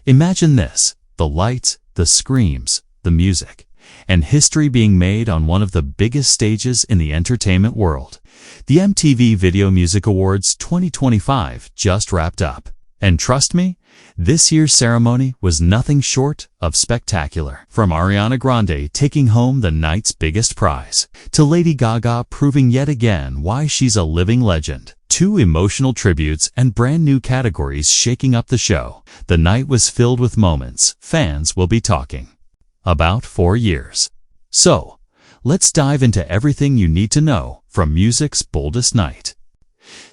Imagine this: the lights, the screams, the music, and history being made on one of the biggest stages in the entertainment world. The MTV Video Music Awards 2025 just wrapped up. And trust me, this year's ceremony was nothing short of spectacular. From Ariana Grande taking home the night's biggest prize, to Lady Gaga proving yet again why she's a living legend. Two emotional tributes and brand new categories shaking up the show. The night was filled with moments fans will be talking about for years. So, let's dive into everything you need to know from music's boldest night.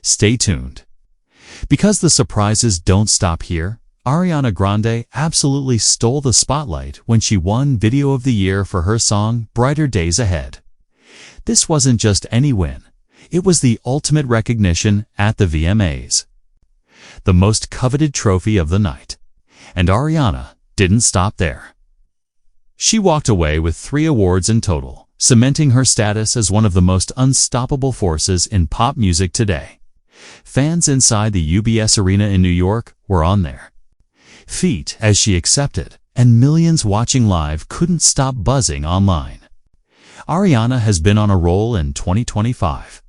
Stay tuned, because the surprises don't stop here. Ariana Grande absolutely stole the spotlight when she won Video of the Year for her song Brighter Days Ahead. This wasn't just any win, it was the ultimate recognition at the VMAs, the most coveted trophy of the night. And Ariana didn't stop there. She walked away with 3 awards in total, cementing her status as one of the most unstoppable forces in pop music today. Fans inside the UBS Arena in New York were on their feet as she accepted, and millions watching live couldn't stop buzzing online. Ariana has been on a roll in 2025.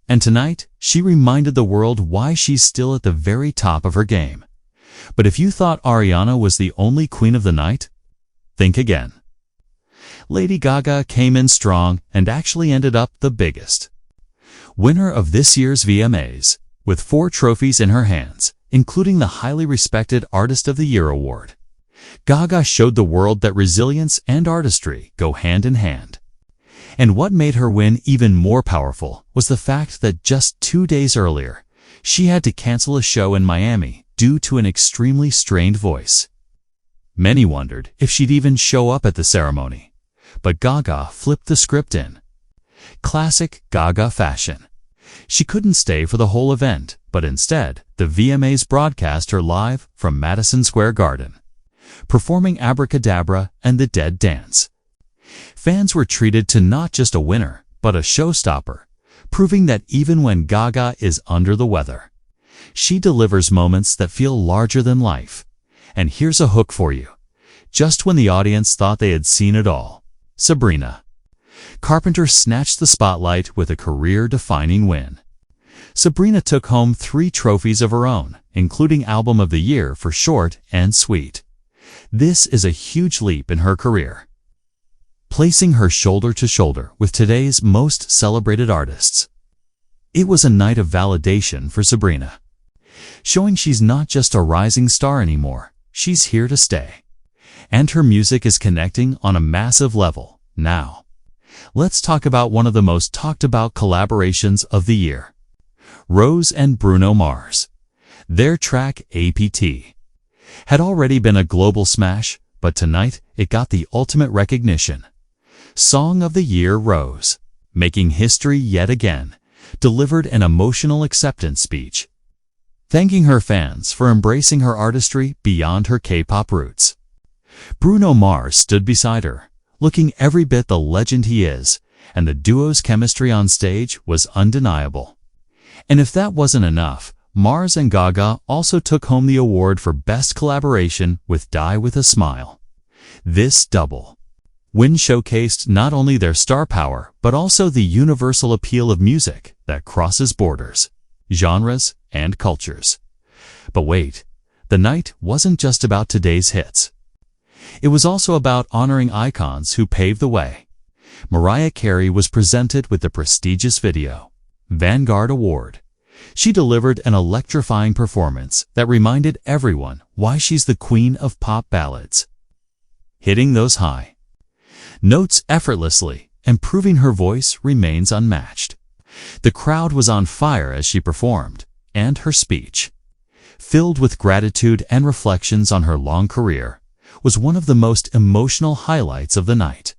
And tonight, she reminded the world why she's still at the very top of her game. But if you thought Ariana was the only queen of the night, think again. Lady Gaga came in strong and actually ended up the biggest winner of this year's VMAs, with 4 trophies in her hands, including the highly respected Artist of the Year award. Gaga showed the world that resilience and artistry go hand in hand. And what made her win even more powerful was the fact that just 2 days earlier, she had to cancel a show in Miami due to an extremely strained voice. Many wondered if she'd even show up at the ceremony, but Gaga flipped the script in classic Gaga fashion. She couldn't stay for the whole event, but instead, the VMAs broadcast her live from Madison Square Garden, performing Abracadabra and the Dead Dance. Fans were treated to not just a winner, but a showstopper, proving that even when Gaga is under the weather, she delivers moments that feel larger than life. And here's a hook for you. Just when the audience thought they had seen it all, Sabrina Carpenter snatched the spotlight with a career-defining win. Sabrina took home 3 trophies of her own, including Album of the Year for Short and Sweet. This is a huge leap in her career, placing her shoulder to shoulder with today's most celebrated artists. It was a night of validation for Sabrina, showing she's not just a rising star anymore, she's here to stay. And her music is connecting on a massive level. Now, let's talk about one of the most talked about collaborations of the year. Rosé and Bruno Mars. Their track APT had already been a global smash, but tonight it got the ultimate recognition. Song of the Year Rosé, making history yet again, delivered an emotional acceptance speech, thanking her fans for embracing her artistry beyond her K-pop roots. Bruno Mars stood beside her, looking every bit the legend he is, and the duo's chemistry on stage was undeniable. And if that wasn't enough, Mars and Gaga also took home the award for Best Collaboration with Die With a Smile. This double win showcased not only their star power, but also the universal appeal of music that crosses borders, genres, and cultures. But wait, the night wasn't just about today's hits. It was also about honoring icons who paved the way. Mariah Carey was presented with the prestigious Video Vanguard Award. She delivered an electrifying performance that reminded everyone why she's the queen of pop ballads, hitting those high notes effortlessly and proving her voice remains unmatched. The crowd was on fire as she performed, and her speech, filled with gratitude and reflections on her long career, was one of the most emotional highlights of the night.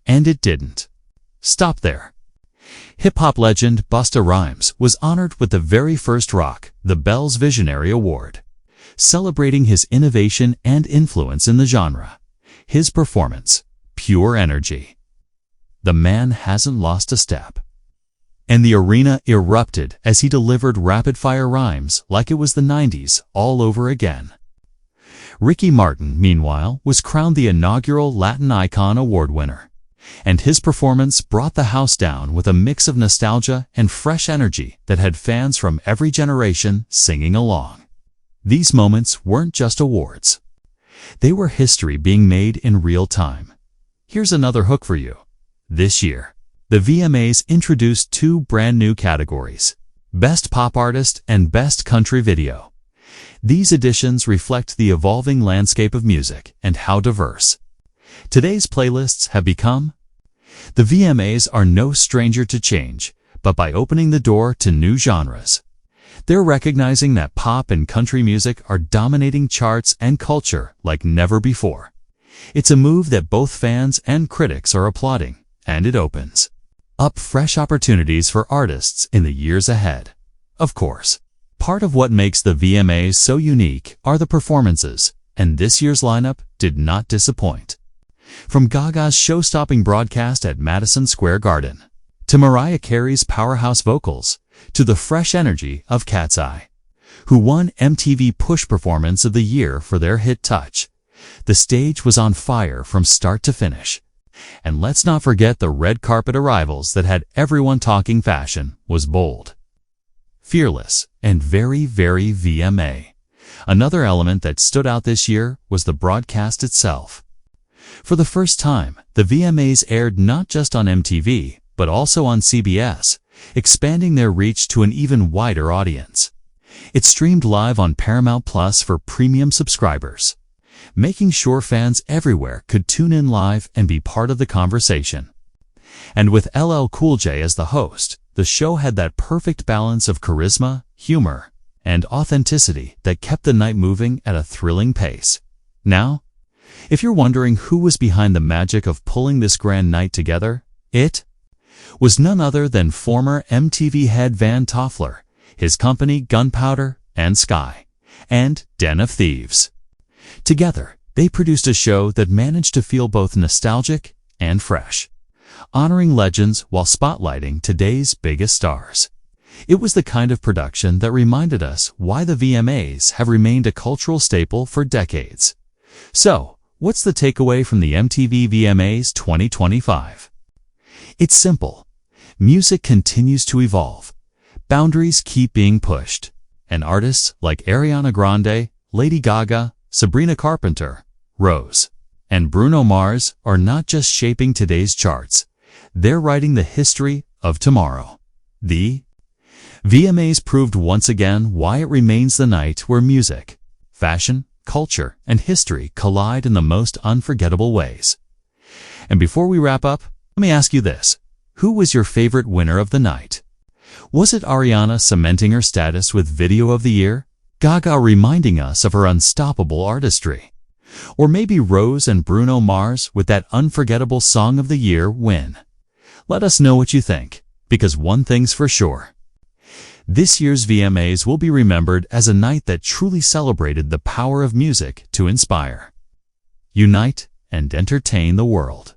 And it didn't stop there. Hip-hop legend Busta Rhymes was honored with the very first Rock the Bells Visionary Award, celebrating his innovation and influence in the genre. His performance, pure energy. The man hasn't lost a step. And the arena erupted as he delivered rapid-fire rhymes like it was the 90s all over again. Ricky Martin, meanwhile, was crowned the inaugural Latin Icon Award winner, and his performance brought the house down with a mix of nostalgia and fresh energy that had fans from every generation singing along. These moments weren't just awards. They were history being made in real time. Here's another hook for you. This year, the VMAs introduced two brand new categories: Best Pop Artist and Best Country Video. These editions reflect the evolving landscape of music and how diverse today's playlists have become. The VMAs are no stranger to change, but by opening the door to new genres, they're recognizing that pop and country music are dominating charts and culture like never before. It's a move that both fans and critics are applauding, and it opens up fresh opportunities for artists in the years ahead. Of course, part of what makes the VMAs so unique are the performances, and this year's lineup did not disappoint. From Gaga's show-stopping broadcast at Madison Square Garden, to Mariah Carey's powerhouse vocals, to the fresh energy of Cat's Eye, who won MTV Push Performance of the Year for their hit Touch, the stage was on fire from start to finish. And let's not forget the red carpet arrivals that had everyone talking fashion was bold, fearless, and very, very VMA. Another element that stood out this year was the broadcast itself. For the first time, the VMAs aired not just on MTV, but also on CBS, expanding their reach to an even wider audience. It streamed live on Paramount Plus for premium subscribers, making sure fans everywhere could tune in live and be part of the conversation. And with LL Cool J as the host, the show had that perfect balance of charisma, humor, and authenticity that kept the night moving at a thrilling pace. Now, if you're wondering who was behind the magic of pulling this grand night together, it was none other than former MTV head Van Toffler, his company Gunpowder and Sky, and Den of Thieves. Together, they produced a show that managed to feel both nostalgic and fresh, honoring legends while spotlighting today's biggest stars. It was the kind of production that reminded us why the VMAs have remained a cultural staple for decades. So, what's the takeaway from the MTV VMAs 2025? It's simple. Music continues to evolve. Boundaries keep being pushed. And artists like Ariana Grande, Lady Gaga, Sabrina Carpenter, Rosé, and Bruno Mars are not just shaping today's charts. They're writing the history of tomorrow. The VMAs proved once again why it remains the night where music, fashion, culture, and history collide in the most unforgettable ways. And before we wrap up, let me ask you this. Who was your favorite winner of the night? Was it Ariana cementing her status with Video of the Year? Gaga reminding us of her unstoppable artistry? Or maybe Rosé and Bruno Mars with that unforgettable Song of the Year win? Let us know what you think, because one thing's for sure. This year's VMAs will be remembered as a night that truly celebrated the power of music to inspire, unite, and entertain the world.